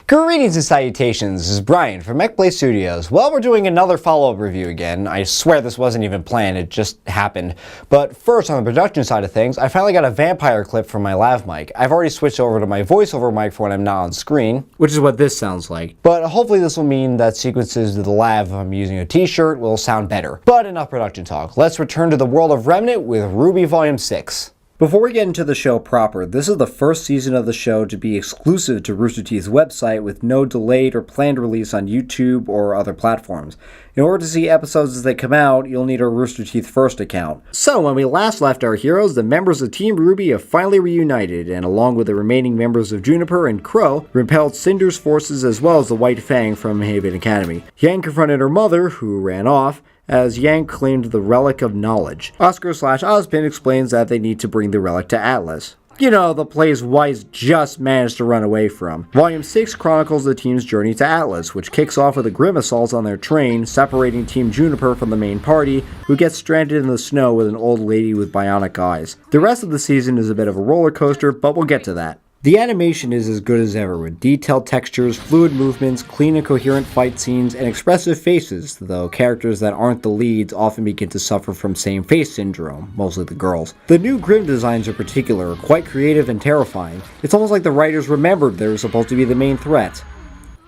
Greetings and salutations, this is Brian from Mechbladestudios. Well, we're doing another follow-up review again. I swear this wasn't even planned, it just happened. But first, on the production side of things, I finally got a vampire clip from my lav mic. I've already switched over to my voiceover mic for when I'm not on screen, which is what this sounds like. But hopefully this will mean that sequences of the lav, if I'm using a t-shirt, will sound better. But enough production talk. Let's return to the world of Remnant with RWBY Volume 6. Before we get into the show proper, this is the first season of the show to be exclusive to Rooster Teeth's website with no delayed or planned release on YouTube or other platforms. In order to see episodes as they come out, you'll need a Rooster Teeth First account. So when we last left our heroes, the members of Team RWBY have finally reunited, and along with the remaining members of Juniper and Crow, repelled Cinder's forces as well as the White Fang from Haven Academy. Yang confronted her mother, who ran off, as Yang claimed the Relic of Knowledge. Oscar/Ozpin explains that they need to bring the relic to Atlas. You know, the place Weiss just managed to run away from. Volume 6 chronicles the team's journey to Atlas, which kicks off with a grim assault on their train, separating Team Juniper from the main party, who gets stranded in the snow with an old lady with bionic eyes. The rest of the season is a bit of a roller coaster, but we'll get to that. The animation is as good as ever, with detailed textures, fluid movements, clean and coherent fight scenes, and expressive faces, though characters that aren't the leads often begin to suffer from same face syndrome, mostly the girls. The new Grim designs in particular are quite creative and terrifying. It's almost like the writers remembered they were supposed to be the main threat.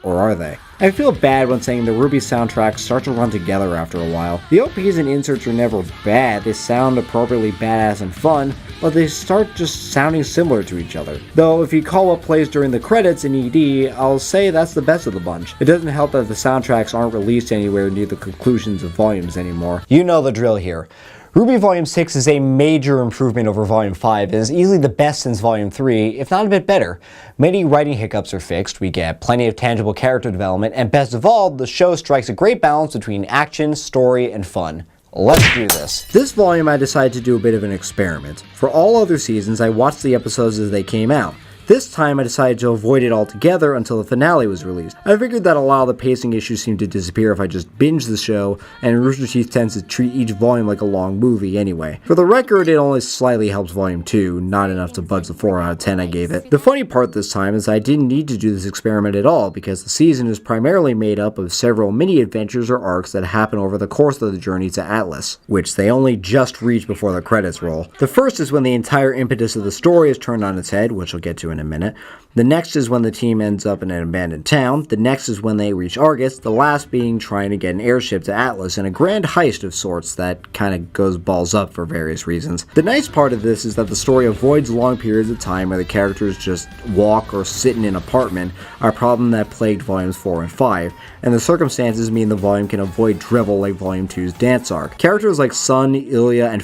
Or are they? I feel bad when saying the RWBY soundtracks start to run together after a while. The OPs and inserts are never bad, they sound appropriately badass and fun, but they start just sounding similar to each other. Though if you call what plays during the credits in ED, I'll say that's the best of the bunch. It doesn't help that the soundtracks aren't released anywhere near the conclusions of volumes anymore. You know the drill here. RWBY Volume 6 is a major improvement over Volume 5 and is easily the best since Volume 3, if not a bit better. Many writing hiccups are fixed, we get plenty of tangible character development, and best of all, the show strikes a great balance between action, story, and fun. Let's do this. This volume I decided to do a bit of an experiment. For all other seasons, I watched the episodes as they came out. This time I decided to avoid it altogether until the finale was released. I figured that a lot of the pacing issues seemed to disappear if I just binged the show, and Rooster Teeth tends to treat each volume like a long movie anyway. For the record, it only slightly helps Volume 2, not enough to budge the 4 out of 10 I gave it. The funny part this time is I didn't need to do this experiment at all, because the season is primarily made up of several mini-adventures or arcs that happen over the course of the journey to Atlas, which they only just reach before the credits roll. The first is when the entire impetus of the story is turned on its head, which I'll get to in a minute. The next is when the team ends up in an abandoned town. The next is when they reach Argus, the last being trying to get an airship to Atlas in a grand heist of sorts that kind of goes balls up for various reasons. The nice part of this is that the story avoids long periods of time where the characters just walk or sit in an apartment, a problem that plagued Volumes 4 and 5, and the circumstances mean the volume can avoid drivel like Volume 2's dance arc. Characters like Sun, Ilya, and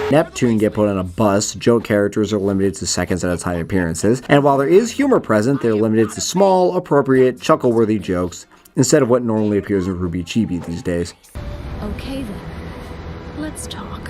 Neptune get put on a bus, joke characters are limited to seconds at a time appearances, and while there is humor present, they're limited to small, appropriate, chuckle-worthy jokes, instead of what normally appears in RWBY Chibi these days. Okay then, let's talk.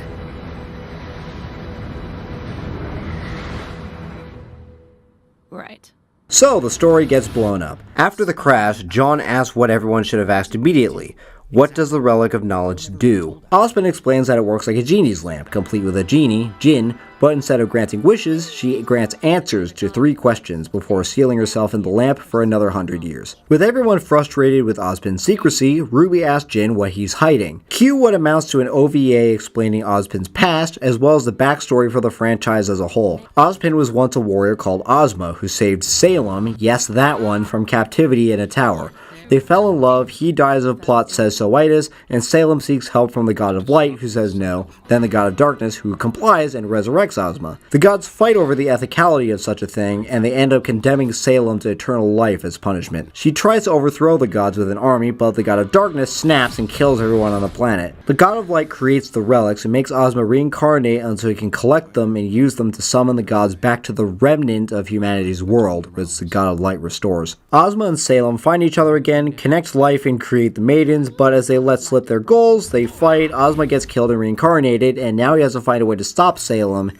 Right. So, the story gets blown up. After the crash, John asks what everyone should have asked immediately. What does the Relic of Knowledge do? Ozpin explains that it works like a genie's lamp, complete with a genie, Jinn, but instead of granting wishes, she grants answers to 3 questions before sealing herself in the lamp for another 100 years. With everyone frustrated with Ozpin's secrecy, RWBY asks Jinn what he's hiding. Cue what amounts to an OVA explaining Ozpin's past, as well as the backstory for the franchise as a whole. Ozpin was once a warrior called Ozma, who saved Salem, yes that one, from captivity in a tower. They fell in love, he dies of plot says so-itis, and Salem seeks help from the god of light, who says no, then the god of darkness, who complies and resurrects Ozma. The gods fight over the ethicality of such a thing, and they end up condemning Salem to eternal life as punishment. She tries to overthrow the gods with an army, but the god of darkness snaps and kills everyone on the planet. The god of light creates the relics and makes Ozma reincarnate until he can collect them and use them to summon the gods back to the remnant of humanity's world, which the god of light restores. Ozma and Salem find each other again, connect life and create the maidens, but as they let slip their goals, they fight, Ozma gets killed and reincarnated, and now he has to find a way to stop Salem,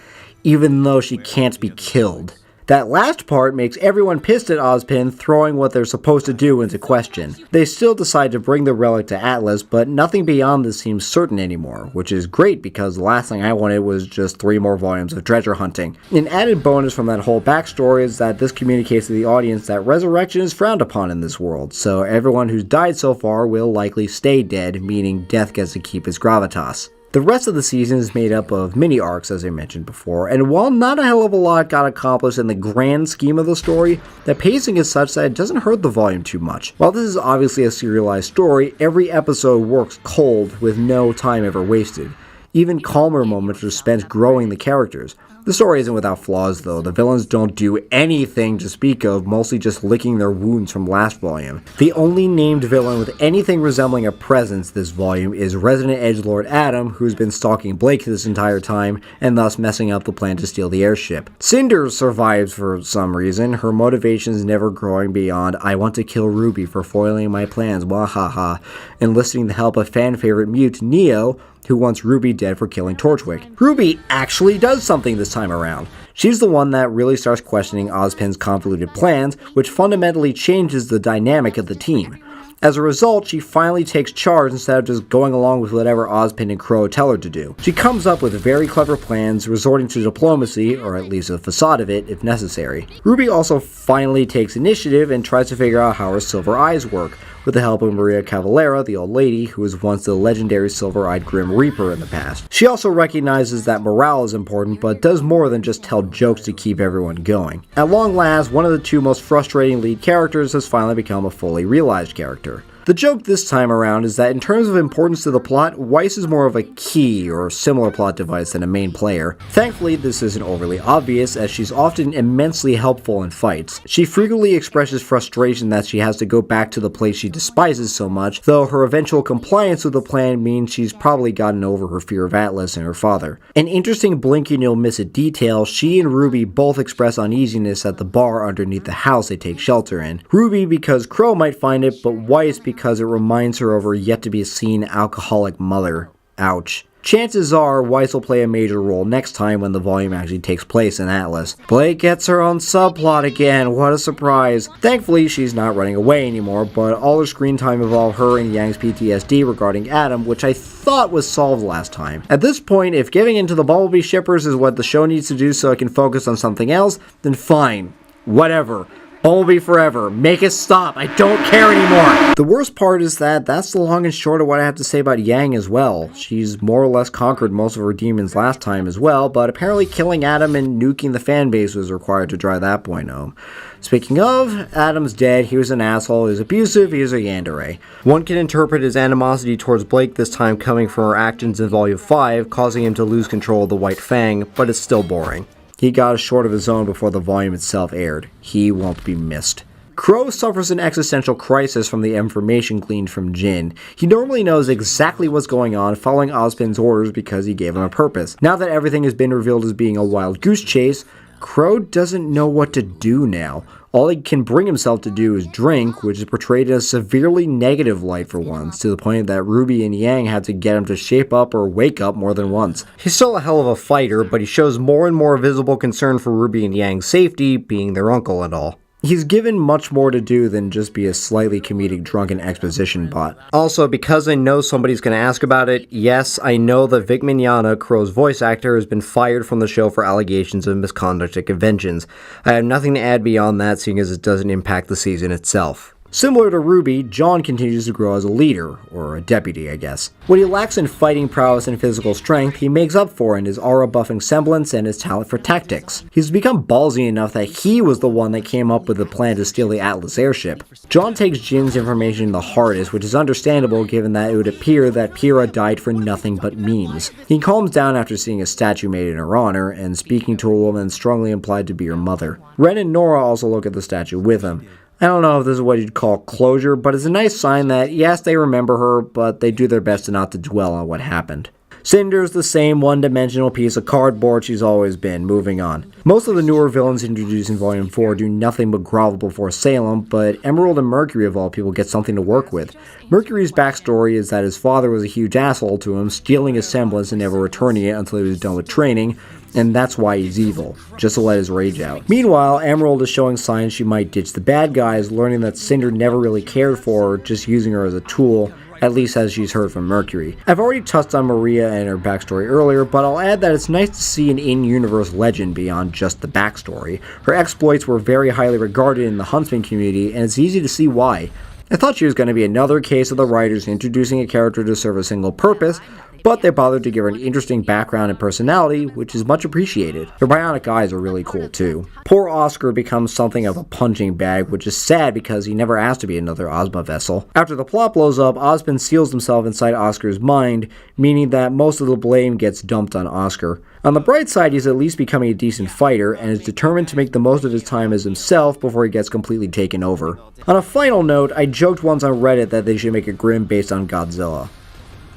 even though she can't be killed. That last part makes everyone pissed at Ozpin throwing what they're supposed to do into question. They still decide to bring the relic to Atlas, but nothing beyond this seems certain anymore, which is great because the last thing I wanted was just 3 more volumes of treasure hunting. An added bonus from that whole backstory is that this communicates to the audience that resurrection is frowned upon in this world, so everyone who's died so far will likely stay dead, meaning death gets to keep its gravitas. The rest of the season is made up of mini-arcs, as I mentioned before, and while not a hell of a lot got accomplished in the grand scheme of the story, the pacing is such that it doesn't hurt the volume too much. While this is obviously a serialized story, every episode works cold with no time ever wasted. Even calmer moments are spent growing the characters. The story isn't without flaws though. The villains don't do anything to speak of, mostly just licking their wounds from last volume. The only named villain with anything resembling a presence this volume is resident edgelord Adam, who's been stalking Blake this entire time, and thus messing up the plan to steal the airship. Cinder survives for some reason, her motivations never growing beyond "I want to kill Ruby for foiling my plans, wahaha," enlisting the help of fan favorite mute Neo, who wants Ruby dead for killing Torchwick. Ruby actually does something this time around. She's the one that really starts questioning Ozpin's convoluted plans, which fundamentally changes the dynamic of the team. As a result, she finally takes charge instead of just going along with whatever Ozpin and Crow tell her to do. She comes up with very clever plans, resorting to diplomacy, or at least a facade of it, if necessary. Ruby also finally takes initiative and tries to figure out how her silver eyes work, with the help of Maria Cavalera, the old lady, who was once the legendary silver-eyed Grim Reaper in the past. She also recognizes that morale is important, but does more than just tell jokes to keep everyone going. At long last, one of the 2 most frustrating lead characters has finally become a fully realized character. The joke this time around is that in terms of importance to the plot, Weiss is more of a key or similar plot device than a main player. Thankfully, this isn't overly obvious, as she's often immensely helpful in fights. She frequently expresses frustration that she has to go back to the place she despises so much, though her eventual compliance with the plan means she's probably gotten over her fear of Atlas and her father. An interesting blink and you'll miss it detail, she and Ruby both express uneasiness at the bar underneath the house they take shelter in. Ruby because Crow might find it, but Weiss because it reminds her of her yet-to-be-seen alcoholic mother. Ouch. Chances are Weiss will play a major role next time when the volume actually takes place in Atlas. Blake gets her own subplot again, what a surprise. Thankfully, she's not running away anymore, but all her screen time involved her and Yang's PTSD regarding Adam, which I thought was solved last time. At this point, if giving in to the Bumblebee shippers is what the show needs to do so it can focus on something else, then fine. Whatever. Bumblebee forever. Make it stop. I don't care anymore. The worst part is that that's the long and short of what I have to say about Yang as well. She's more or less conquered most of her demons last time as well, but apparently killing Adam and nuking the fan base was required to drive that point home. Speaking of, Adam's dead, he was an asshole, he was abusive, he was a yandere. One can interpret his animosity towards Blake this time coming from her actions in Volume 5, causing him to lose control of the White Fang, but it's still boring. He got a short of his own before the volume itself aired. He won't be missed. Crow suffers an existential crisis from the information gleaned from Jin. He normally knows exactly what's going on, following Ozpin's orders because he gave him a purpose. Now that everything has been revealed as being a wild goose chase, Crow doesn't know what to do now. All he can bring himself to do is drink, which is portrayed in a severely negative light for once, to the point that Ruby and Yang had to get him to shape up or wake up more than once. He's still a hell of a fighter, but he shows more and more visible concern for Ruby and Yang's safety, being their uncle and all. He's given much more to do than just be a slightly comedic drunken exposition bot. Also, because I know somebody's going to ask about it, yes, I know that Vic Mignogna, Crow's voice actor, has been fired from the show for allegations of misconduct at conventions. I have nothing to add beyond that, seeing as it doesn't impact the season itself. Similar to Ruby, John continues to grow as a leader, or a deputy, I guess. What he lacks in fighting prowess and physical strength, he makes up for in his aura-buffing semblance and his talent for tactics. He's become ballsy enough that he was the one that came up with the plan to steal the Atlas airship. John takes Jin's information the hardest, which is understandable given that it would appear that Pyrrha died for nothing but memes. He calms down after seeing a statue made in her honor, and speaking to a woman strongly implied to be her mother. Ren and Nora also look at the statue with him. I don't know if this is what you'd call closure, but it's a nice sign that, yes, they remember her, but they do their best not to dwell on what happened. Cinder's the same one-dimensional piece of cardboard she's always been. Moving on. Most of the newer villains introduced in Volume 4 do nothing but grovel before Salem, but Emerald and Mercury of all people get something to work with. Mercury's backstory is that his father was a huge asshole to him, stealing his semblance and never returning it until he was done with training, and that's why he's evil, just to let his rage out. Meanwhile, Emerald is showing signs she might ditch the bad guys, learning that Cinder never really cared for her, just using her as a tool, at least as she's heard from Mercury. I've already touched on Maria and her backstory earlier, but I'll add that it's nice to see an in-universe legend beyond just the backstory. Her exploits were very highly regarded in the Huntsman community, and it's easy to see why. I thought she was going to be another case of the writers introducing a character to serve a single purpose, but they bothered to give her an interesting background and personality, which is much appreciated. Her bionic eyes are really cool too. Poor Oscar becomes something of a punching bag, which is sad because he never asked to be another Ozma vessel. After the plot blows up, Ozpin seals himself inside Oscar's mind, meaning that most of the blame gets dumped on Oscar. On the bright side, he's at least becoming a decent fighter, and is determined to make the most of his time as himself before he gets completely taken over. On a final note, I joked once on Reddit that they should make a Grimm based on Godzilla.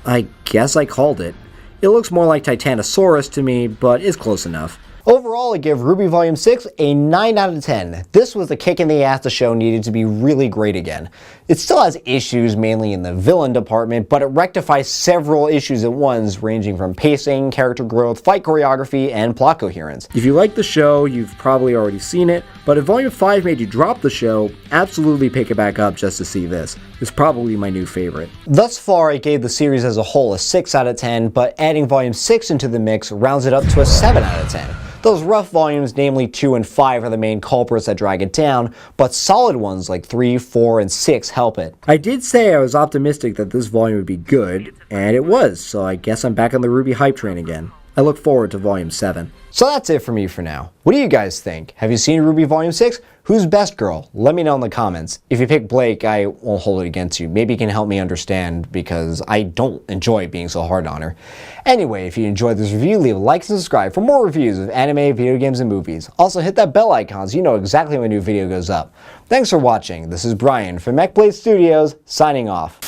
I guess I called it. It looks more like Titanosaurus to me, but it's close enough. Overall, I give RWBY Volume 6 a 9 out of 10. This was the kick in the ass the show needed to be really great again. It still has issues, mainly in the villain department, but it rectifies several issues at once, ranging from pacing, character growth, fight choreography, and plot coherence. If you like the show, you've probably already seen it, but if Volume 5 made you drop the show, absolutely pick it back up just to see this. It's probably my new favorite. Thus far, I gave the series as a whole a 6 out of 10, but adding Volume 6 into the mix rounds it up to a 7 out of 10. Those rough volumes, namely 2 and 5, are the main culprits that drag it down, but solid ones like 3, 4, and 6 help it. I did say I was optimistic that this volume would be good, and it was, so I guess I'm back on the RWBY hype train again. I look forward to Volume 7. So that's it for me for now. What do you guys think? Have you seen RWBY Volume 6? Who's best girl? Let me know in the comments. If you pick Blake, I won't hold it against you. Maybe you can help me understand, because I don't enjoy being so hard on her. Anyway, if you enjoyed this review, leave a like and subscribe for more reviews of anime, video games, and movies. Also hit that bell icon so you know exactly when a new video goes up. Thanks for watching. This is Brian from Mechbladestudios, signing off.